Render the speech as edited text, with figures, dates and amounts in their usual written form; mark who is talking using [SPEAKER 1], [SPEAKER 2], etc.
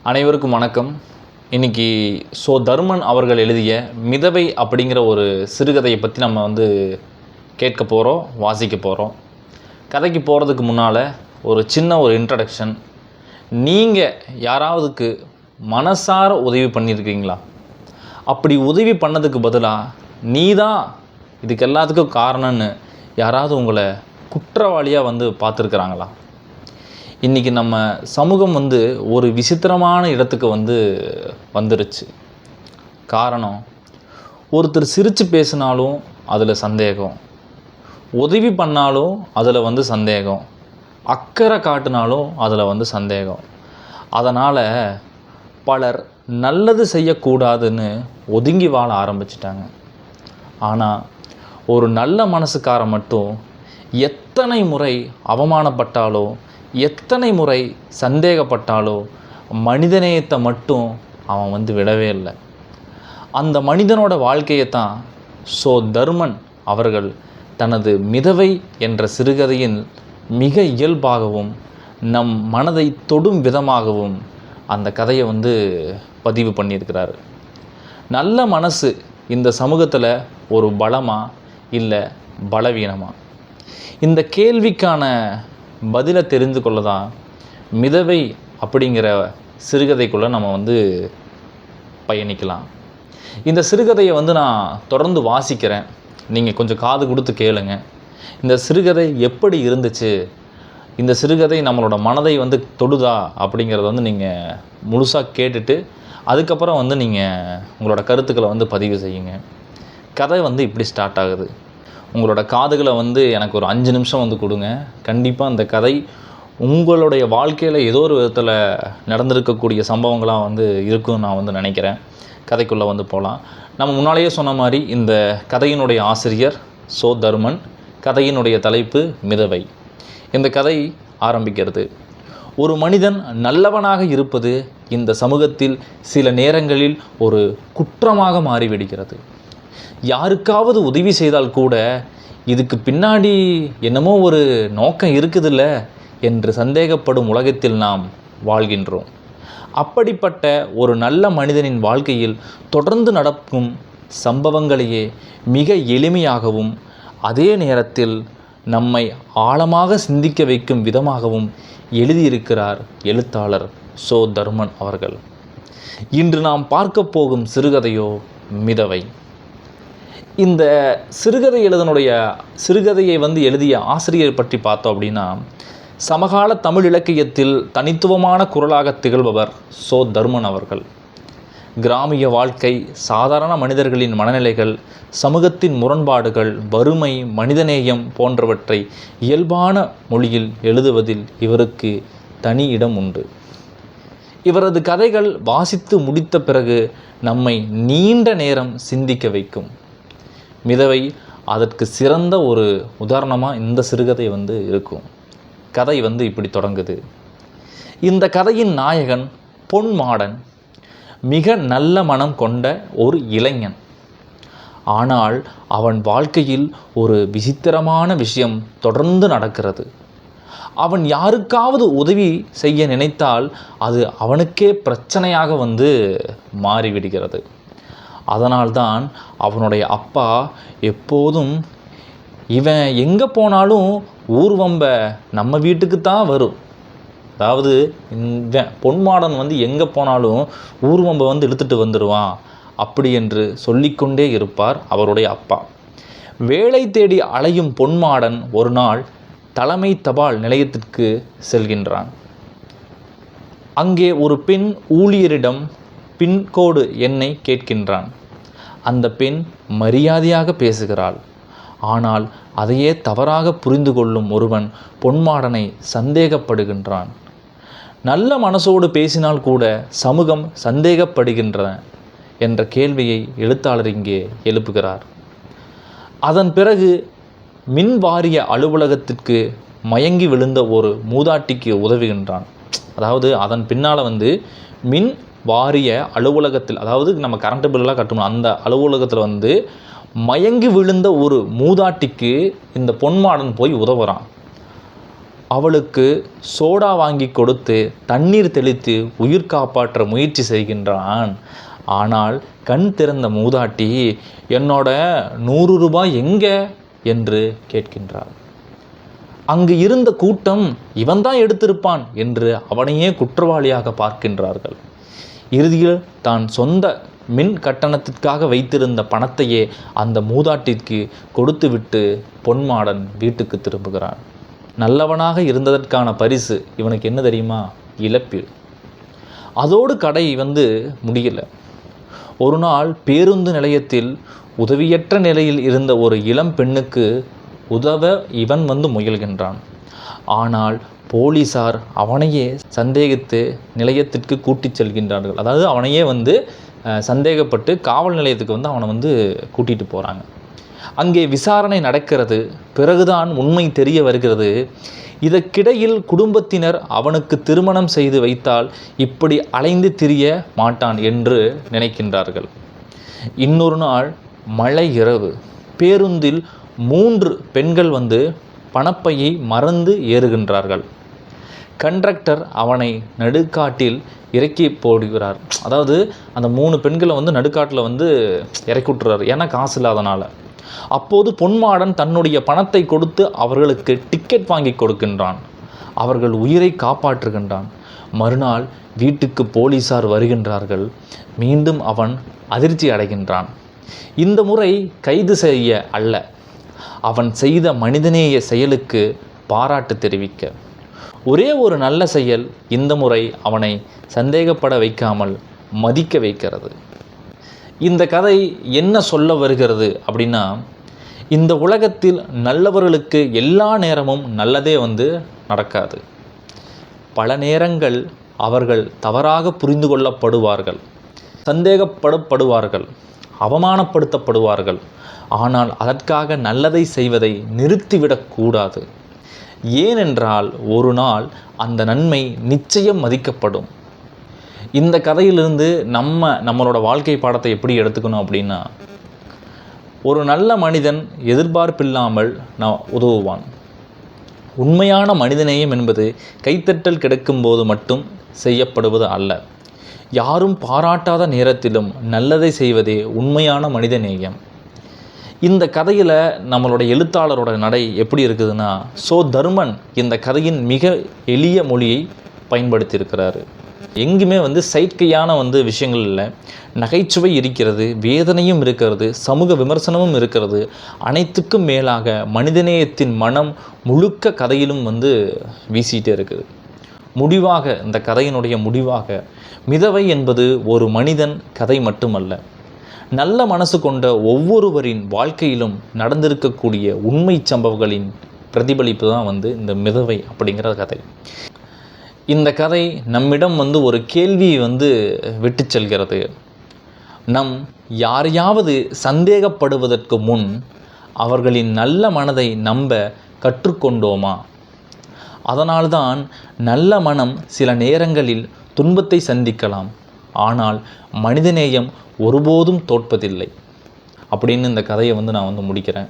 [SPEAKER 1] அனைவருக்கும் வணக்கம். இன்றைக்கி தர்மன் அவர்கள் எழுதிய மிதவை அப்படிங்கிற ஒரு சிறுகதையை பற்றி நம்ம கேட்க போகிறோம், வாசிக்க போகிறோம். கதைக்கு போகிறதுக்கு முன்னால் ஒரு சின்ன இன்ட்ரடக்ஷன். நீங்கள் யாராவதுக்கு மனசார உதவி பண்ணியிருக்கீங்களா? அப்படி உதவி பண்ணதுக்கு பதிலாக நீ தான் இதுக்கு எல்லாத்துக்கும் காரணம்னு யாராவது உங்களை குற்றவாளியாக பார்த்துருக்குறாங்களா? இன்றைக்கி நம்ம சமூகம் ஒரு விசித்திரமான இடத்துக்கு வந்துருச்சு. காரணம், ஒருத்தர் சிரித்து பேசினாலும் அதில் சந்தேகம், உதவி பண்ணாலும் அதில் சந்தேகம், அக்கறை காட்டினாலும் அதில் சந்தேகம். அதனால் பலர் நல்லது செய்யக்கூடாதுன்னு ஒதுங்கி வாழ ஆரம்பிச்சிட்டாங்க. ஆனால் ஒரு நல்ல மனசுக்காரன் மட்டும் எத்தனை முறை அவமானப்பட்டாலோ, எத்தனை முறை சந்தேகப்பட்டாலோ மனிதநேயத்தை மட்டும் அவன் விடவே இல்லை. அந்த மனிதனோட வாழ்க்கையை தான் தர்மன் அவர்கள் தனது மிதவை என்ற சிறுகதையின் மிக இயல்பாகவும் நம் மனதை தொடும் விதமாகவும் அந்த கதையை பதிவு பண்ணியிருக்கிறார். நல்ல மனசு இந்த சமூகத்தில் ஒரு பலமா இல்லை பலவீனமா? இந்த கேள்விக்கான பதிலை தெரிந்து கொள்ள தான் மிதவை அப்படிங்கிற சிறுகதைக்குள்ளே நம்ம பயணிக்கலாம். இந்த சிறுகதையை நான் தொடர்ந்து வாசிக்கிறேன், நீங்கள் கொஞ்சம் காது கொடுத்து கேளுங்க. இந்த சிறுகதை எப்படி இருந்துச்சு, இந்த சிறுகதை நம்மளோட மனதை தொடுதா அப்படிங்கிறத நீங்கள் முழுசாக கேட்டுட்டு அதுக்கப்புறம் நீங்கள் உங்களோட கருத்துக்களை பதிவு செய்யுங்க. கதை இப்படி ஸ்டார்ட் ஆகுது. உங்களோட காதுகளை எனக்கு ஒரு 5 நிமிஷம் கொடுங்க. கண்டிப்பாக அந்த கதை உங்களுடைய வாழ்க்கையில் ஏதோ ஒரு விதத்தில் நடந்திருக்கக்கூடிய சம்பவங்களாக இருக்குன்னு நான் நினைக்கிறேன். கதைக்குள்ளே போகலாம். நம்ம முன்னாலேயே சொன்ன மாதிரி இந்த கதையினுடைய ஆசிரியர் தர்மன். கதையினுடைய தலைப்பு மிதவை. இந்த கதை ஆரம்பிக்கிறது. ஒரு மனிதன் நல்லவனாக இருப்பது இந்த சமூகத்தில் சில நேரங்களில் ஒரு குற்றமாக மாறிவிடுகிறது. யாருக்காவது உதவி செய்தால் கூட இதுக்கு பின்னாடி என்னமோ ஒரு நோக்கம் இருக்குதில்ல என்று சந்தேகப்படும் உலகத்தில் நாம் வாழ்கின்றோம். அப்படிப்பட்ட ஒரு நல்ல மனிதனின் வாழ்க்கையில் தொடர்ந்து நடக்கும் சம்பவங்களையே மிக எளிமையாகவும் அதே நேரத்தில் நம்மை ஆழமாக சிந்திக்க வைக்கும் விதமாகவும் எழுதியிருக்கிறார் எழுத்தாளர் தர்மன் அவர்கள். இன்று நாம் பார்க்க போகும் சிறுகதையோ மிதவை. இந்த சிறுகதையை எழுதிய ஆசிரியர் பற்றி பார்த்தோம் அப்படின்னா, சமகால தமிழ் இலக்கியத்தில் தனித்துவமான குரலாக திகழ்பவர் தர்மன் அவர்கள். கிராமிய வாழ்க்கை, சாதாரண மனிதர்களின் மனநிலைகள், சமூகத்தின் முரண்பாடுகள், வறுமை, மனிதநேயம் போன்றவற்றை இயல்பான மொழியில் எழுதுவதில் இவருக்கு தனி இடம் உண்டு. இவரது கதைகள் வாசித்து முடித்த பிறகு நம்மை நீண்ட நேரம் சிந்திக்க வைக்கும். மிதவை அதற்கு சிறந்த ஒரு உதாரணமாக இந்த சிறுகதை இருக்கும். கதை இப்படி தொடங்குது. இந்த கதையின் நாயகன் பொன்மாடன் மிக நல்ல மனம் கொண்ட ஒரு இளைஞன். ஆனால் அவன் வாழ்க்கையில் ஒரு விசித்திரமான விஷயம் தொடர்ந்து நடக்கிறது. அவன் யாருக்காவது உதவி செய்ய நினைத்தால் அது அவனுக்கே பிரச்சனையாக மாறிவிடுகிறது. அதனால்தான் அவனுடைய அப்பா எப்போதும் இவன் எங்கே போனாலும் ஊர்வம்ப நம்ம வீட்டுக்கு தான் வரும். அதாவது இந்த பொன்மாடன் எங்கே போனாலும் ஊர்வம்பை இழுத்துட்டு வந்துடுவான் அப்படி என்று சொல்லிக்கொண்டே இருப்பார் அவருடைய அப்பா. வேலை தேடி அலையும் பொன்மாடன் ஒரு நாள் தலைமை தபால் நிலையத்திற்கு செல்கின்றான். அங்கே ஒரு பெண் ஊழியரிடம் பின்கோடு எண்ணை கேட்கின்றான். அந்த பெண் மரியாதையாக பேசுகிறாள். ஆனால் அதையே தவறாக புரிந்து கொள்ளும் ஒருவன் பொன்மாடனை சந்தேகப்படுகின்றான். நல்ல மனசோடு பேசினால் கூட சமூகம் சந்தேகப்படுகின்றன என்ற கேள்வியை எழுத்தாளர் இங்கே எழுப்புகிறார். அதன் பிறகு மின் வாரிய அலுவலகத்திற்கு மயங்கி விழுந்த ஒரு மூதாட்டிக்கு உதவுகின்றான். அதாவது அதன் பின்னால் மின் வாரிய அலுவலகத்தில், அதாவது நம்ம கரண்ட் பில்லாம் கட்டணும், அந்த அலுவலகத்தில் மயங்கி விழுந்த ஒரு மூதாட்டிக்கு இந்த பொன்மாடன் போய் உதவுறான். அவளுக்கு சோடா வாங்கி கொடுத்து தண்ணீர் தெளித்து உயிர் காப்பாற்ற முயற்சி செய்கின்றான். ஆனால் கண் திறந்த மூதாட்டி, என்னோட 100 ரூபாய் எங்கே என்று கேட்கின்றார். அங்கு இருந்த கூட்டம், இவன்தான் எடுத்திருப்பான் என்று அவனையே குற்றவாளியாக பார்க்கின்றார்கள். இறுதியில் தான் சொந்த மின் கட்டணத்திற்காக வைத்திருந்த பணத்தையே அந்த மூதாட்டிற்கு கொடுத்துவிட்டு பொன்மாடன் வீட்டுக்கு திரும்புகிறான். நல்லவனாக இருந்ததற்கான பரிசு இவனுக்கு என்ன தெரியுமா? இழப்பீடு. அதோடு கடை முடியல. ஒரு நாள் பேருந்து நிலையத்தில் உதவியற்ற நிலையில் இருந்த ஒரு இளம் பெண்ணுக்கு உதவ இவன் முயல்கின்றான். ஆனால் போலீசார் அவனையே சந்தேகித்து நிலையத்திற்கு கூட்டிச் செல்கின்றார்கள். அதாவது அவனையே சந்தேகப்பட்டு காவல் நிலையத்துக்கு அவனை கூட்டிகிட்டு போகிறாங்க. அங்கே விசாரணை நடக்கிறது. பிறகுதான் உண்மை தெரிய வருகிறது. இதற்கிடையில் குடும்பத்தினர் அவனுக்கு திருமணம் செய்து வைத்தால் இப்படி அலைந்து திரிய மாட்டான் என்று நினைக்கின்றார்கள். இன்னொரு நாள் மழை இரவு, பேருந்தில் 3 பெண்கள் பணப்பையை மறந்து ஏறுகின்றார்கள். கண்டக்டர் அவனை நடுக்காட்டில் இறக்கி போடுகிறார். அதாவது அந்த 3 பெண்களை நடுக்காட்டில் இறக்கி விட்டுறாரு, ஏன்னா காசு இல்லாதனால. அப்போது பொன்மாடன் தன்னுடைய பணத்தை கொடுத்து அவர்களுக்கு டிக்கெட் வாங்கி கொடுக்கின்றான். அவர்கள் உயிரை காப்பாற்றுகின்றான். மறுநாள் வீட்டுக்கு போலீசார் வருகின்றார்கள். மீண்டும் அவன் அதிர்ச்சி அடைகின்றான். இந்த முறை கைது செய்ய அல்ல, அவன் செய்த மனிதநேய செயலுக்கு பாராட்டு தெரிவிக்க. ஒரே ஒரு நல்ல செயல் இந்த முறை அவனை சந்தேகப்பட வைக்காமல் மதிக்க வைக்கிறது. இந்த கதை என்ன சொல்ல வருகிறது அப்படின்னா, இந்த உலகத்தில் நல்லவர்களுக்கு எல்லா நேரமும் நல்லதே நடக்காது. பல நேரங்கள் அவர்கள் தவறாக புரிந்து கொள்ளப்படுவார்கள், சந்தேகப்படப்படுவார்கள், அவமானப்படுத்தப்படுவார்கள். ஆனால் அதற்காக நல்லதை செய்வதை நிறுத்திவிடக்கூடாது. ஏனென்றால் ஒரு நாள் அந்த நன்மை நிச்சயம் மதிக்கப்படும். இந்த கதையிலிருந்து நம்மளோட வாழ்க்கை பாடத்தை எப்படி எடுத்துக்கணும் அப்படின்னா, ஒரு நல்ல மனிதன் எதிர்பார்ப்பில்லாமல் உதவுவான். உண்மையான மனிதநேயம் என்பது கைத்தட்டல் கிடைக்கும்போது மட்டும் செய்யப்படுவது அல்ல. யாரும் பாராட்டாத நேரத்திலும் நல்லதை செய்வதே உண்மையான மனிதநேயம். இந்த கதையில் நம்மளுடைய எழுத்தாளரோட நடை எப்படி இருக்குதுன்னா, தர்மன் இந்த கதையின் மிக எளிய மொழியை பயன்படுத்தியிருக்கிறாரு. எங்குமே செயற்கையான விஷயங்கள் இல்லை. நகைச்சுவை இருக்கிறது, வேதனையும் இருக்கிறது, சமூக விமர்சனமும் இருக்கிறது. அனைத்துக்கும் மேலாக மனிதநேயத்தின் மனம் முழுக்க கதையிலும் வீசிகிட்டே இருக்குது. முடிவாக, இந்த கதையினுடைய முடிவாக, மிதவை என்பது ஒரு மனிதன் கதை மட்டுமல்ல, நல்ல மனசு கொண்ட ஒவ்வொருவரின் வாழ்க்கையிலும் நடந்திருக்கக்கூடிய உண்மை சம்பவங்களின் பிரதிபலிப்பு தான் இந்த மிதவை அப்படிங்கிற கதை. இந்த கதை நம்மிடம் ஒரு கேள்வியை விட்டு செல்கிறது. யாரையாவது சந்தேகப்படுவதற்கு முன் அவர்களின் நல்ல மனதை நம்ப கற்றுக்கொண்டோமா? அதனால்தான் நல்ல மனம் சில நேரங்களில் துன்பத்தை சந்திக்கலாம், ஆனால் மனிதநேயம் ஒருபோதும் தோற்பதில்லை அப்படின்னு இந்த கதையை நான் முடிக்கிறேன்.